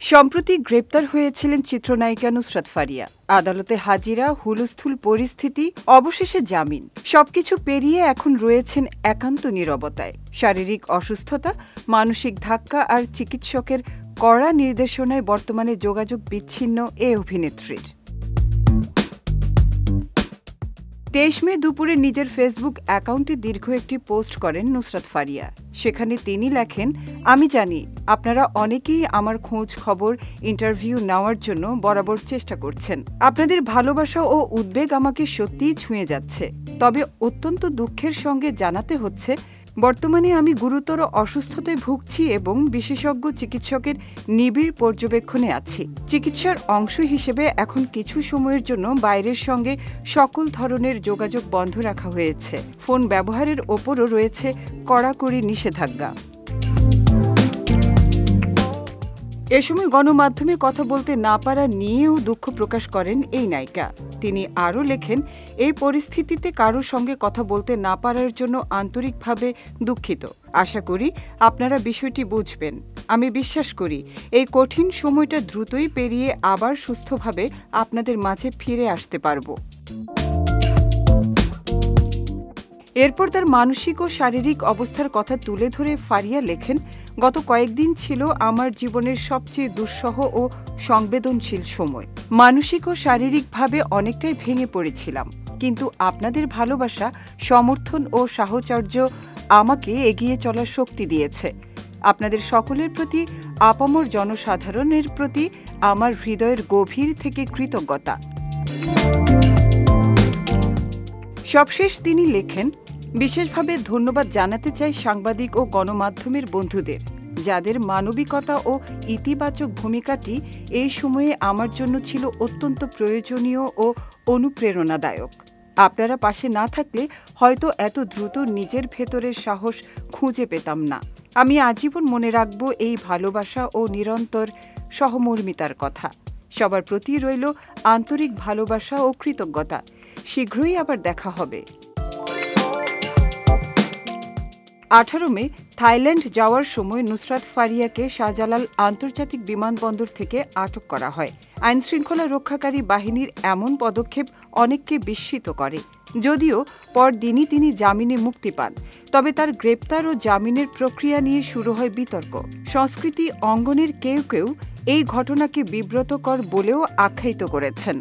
সম্প্রতি গ্রেপ্তার হয়েছিলেন চিত্রনায়িকা নুসরাত ফারিয়া। আদালতে হাজিরা, হুলস্থুল পরিস্থিতি, অবশেষে জামিন। সবকিছু পেরিয়ে এখন রয়েছেন একান্ত নীরবতায়। শারীরিক অসুস্থতা, মানসিক ধাক্কা আর চিকিৎসকের কড়া নির্দেশনায় বর্তমানে যোগাযোগ বিচ্ছিন্ন এ অভিনেত্রীর। 23 মে দুপুরে নিজের ফেসবুক অ্যাকাউন্টে দীর্ঘ একটি পোস্ট করেন নুসরাত ফারিয়া। সেখানে তিনি লেখেন, আমি জানি আপনারা অনেকেই আমার খোঁজ খবর, ইন্টারভিউ নেওয়ার জন্য বরাবর চেষ্টা করছেন। আপনাদের ভালোবাসা ও উদ্বেগ আমাকে সত্যিই ছুঁয়ে যাচ্ছে। তবে অত্যন্ত দুঃখের সঙ্গে জানাতে হচ্ছে, বর্তমানে আমি গুরুতর অসুস্থতায় ভুগছি এবং বিশেষজ্ঞ চিকিৎসকের নিবিড় পর্যবেক্ষণে আছি। চিকিৎসার অংশ হিসেবে এখন কিছু সময়ের জন্য বাইরের সঙ্গে সকল ধরনের যোগাযোগ বন্ধ রাখা হয়েছে। ফোন ব্যবহারের ওপরও রয়েছে কড়াকড়ি নিষেধাজ্ঞা। এ সময় গণমাধ্যমে কথা বলতে না পারা নিয়েও দুঃখ প্রকাশ করেন এই নায়িকা। তিনি আরও লেখেন, এই পরিস্থিতিতে কারোর সঙ্গে কথা বলতে না পারার জন্য আন্তরিকভাবে দুঃখিত। আশা করি আপনারা বিষয়টি বুঝবেন। আমি বিশ্বাস করি এই কঠিন সময়টা দ্রুতই পেরিয়ে আবার সুস্থভাবে আপনাদের মাঝে ফিরে আসতে পারব। এরপর তার মানসিক ও শারীরিক অবস্থার কথা তুলে ধরে ফারিয়া লেখেন, গত কয়েকদিন ছিল আমার জীবনের সবচেয়ে দুঃসহ ও সংবেদনশীল সময়। মানসিক ও শারীরিকভাবে অনেকটাই ভেঙে পড়েছিলাম, কিন্তু আপনাদের ভালোবাসা, সমর্থন ও সাহচর্য আমাকে এগিয়ে চলার শক্তি দিয়েছে। আপনাদের সকলের প্রতি, আপামর জনসাধারণের প্রতি আমার হৃদয়ের গভীর থেকে কৃতজ্ঞতা। সবশেষ তিনি লেখেন, বিশেষভাবে ধন্যবাদ জানাতে চাই সাংবাদিক ও গণমাধ্যমের বন্ধুদের, যাদের মানবিকতা ও ইতিবাচক ভূমিকাটি এই সময়ে আমার জন্য ছিল অত্যন্ত প্রয়োজনীয় ও অনুপ্রেরণাদায়ক। আপনারা পাশে না থাকলে হয়তো এত দ্রুত নিজের ভেতরের সাহস খুঁজে পেতাম না। আমি আজীবন মনে রাখব এই ভালোবাসা ও নিরন্তর সহমর্মিতার কথা। সবার প্রতি রইল আন্তরিক ভালোবাসা ও কৃতজ্ঞতা। শীঘ্রই আবার দেখা হবে। 18 মে থাইল্যান্ড যাওয়ার সময় নুসরাত ফারিয়াকে শাহজালাল আন্তর্জাতিক বিমানবন্দর থেকে আটক করা হয়। আইনশৃঙ্খলা রক্ষাকারী বাহিনীর এমন পদক্ষেপ অনেককে বিস্মিত করে। যদিও পরদিনই তিনি জামিনে মুক্তি পান, তবে তার গ্রেপ্তার ও জামিনের প্রক্রিয়া নিয়ে শুরু হয় বিতর্ক। সংস্কৃতি অঙ্গনের কেউ কেউ এই ঘটনাকে বিব্রতকর বলেও আখ্যায়িত করেছেন।